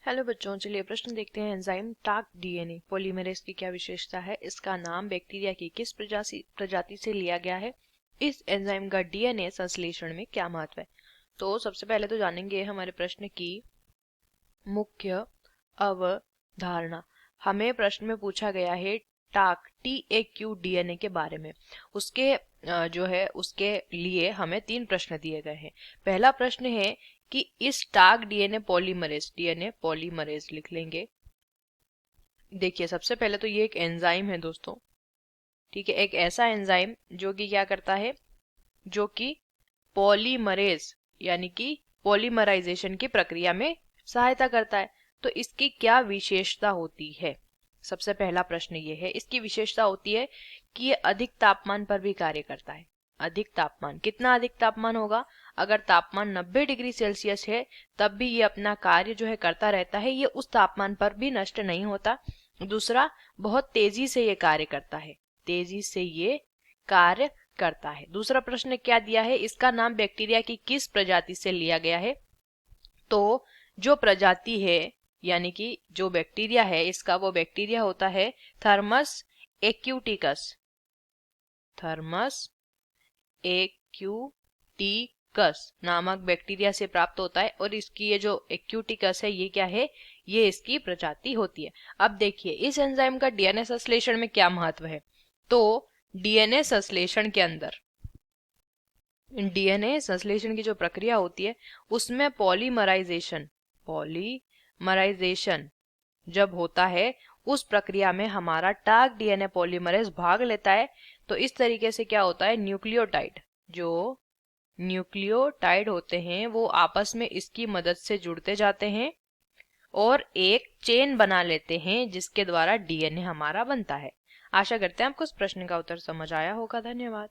Hello बच्चों, चलिए प्रश्न देखते हैं। एंजाइम टाक डीएनए पॉलीमरेज की क्या विशेषता है? इसका नाम बैक्टीरिया की किस प्रजाति से लिया गया है? इस एंजाइम का डीएनए संश्लेषण में क्या महत्व है? तो सबसे पहले तो जानेंगे हमारे प्रश्न की मुख्य अवधारणा। हमें प्रश्न में पूछा गया है टाक TAQ डीएनए के बारे में। उसके जो है उसके लिए हमें 3 प्रश्न दिए गए हैं। पहला प्रश्न है कि इस टाक डीएनए पॉलीमरेज लिख लेंगे। देखिए, सबसे पहले तो ये एक एंजाइम है दोस्तों, ठीक है। एक ऐसा एंजाइम जो कि क्या करता है, जो कि पॉलीमरेज यानी कि पॉलीमराइजेशन की प्रक्रिया में सहायता करता है। तो इसकी क्या विशेषता होती है? सबसे पहला प्रश्न ये है, इसकी विशेषता होती है कि ये अधिक तापमान पर भी कार्य करता है। अधिक तापमान, कितना अधिक तापमान होगा? अगर तापमान 90 डिग्री सेल्सियस है तब भी ये अपना कार्य जो है करता रहता है, ये उस तापमान पर भी नष्ट नहीं होता। दूसरा, बहुत तेजी से ये कार्य करता है, तेजी से ये कार्य करता है। दूसरा प्रश्न क्या दिया है, इसका नाम बैक्टीरिया की किस प्रजाति से लिया गया है? तो जो प्रजाति है यानी कि जो बैक्टीरिया है इसका, वो बैक्टीरिया होता है थर्मस एक्यूटिकस। थर्मस एक्यूटिकस नामक बैक्टीरिया से प्राप्त होता है, और इसकी ये जो एक्यूटिकस है ये क्या है, ये इसकी प्रजाति होती है। अब देखिए, इस एंजाइम का डीएनए संश्लेषण में क्या महत्व है? तो डीएनए संश्लेषण के अंदर, डीएनए संश्लेषण की जो प्रक्रिया होती है उसमें पॉलीमराइजेशन जब होता है, उस प्रक्रिया में हमारा टाक डीएनए पॉलीमरेज भाग लेता है। तो इस तरीके से क्या होता है, न्यूक्लियोटाइड, जो न्यूक्लियोटाइड होते हैं वो आपस में इसकी मदद से जुड़ते जाते हैं और एक चेन बना लेते हैं जिसके द्वारा डीएनए हमारा बनता है। आशा करते हैं आपको इस प्रश्न का उत्तर समझ आया होगा। धन्यवाद।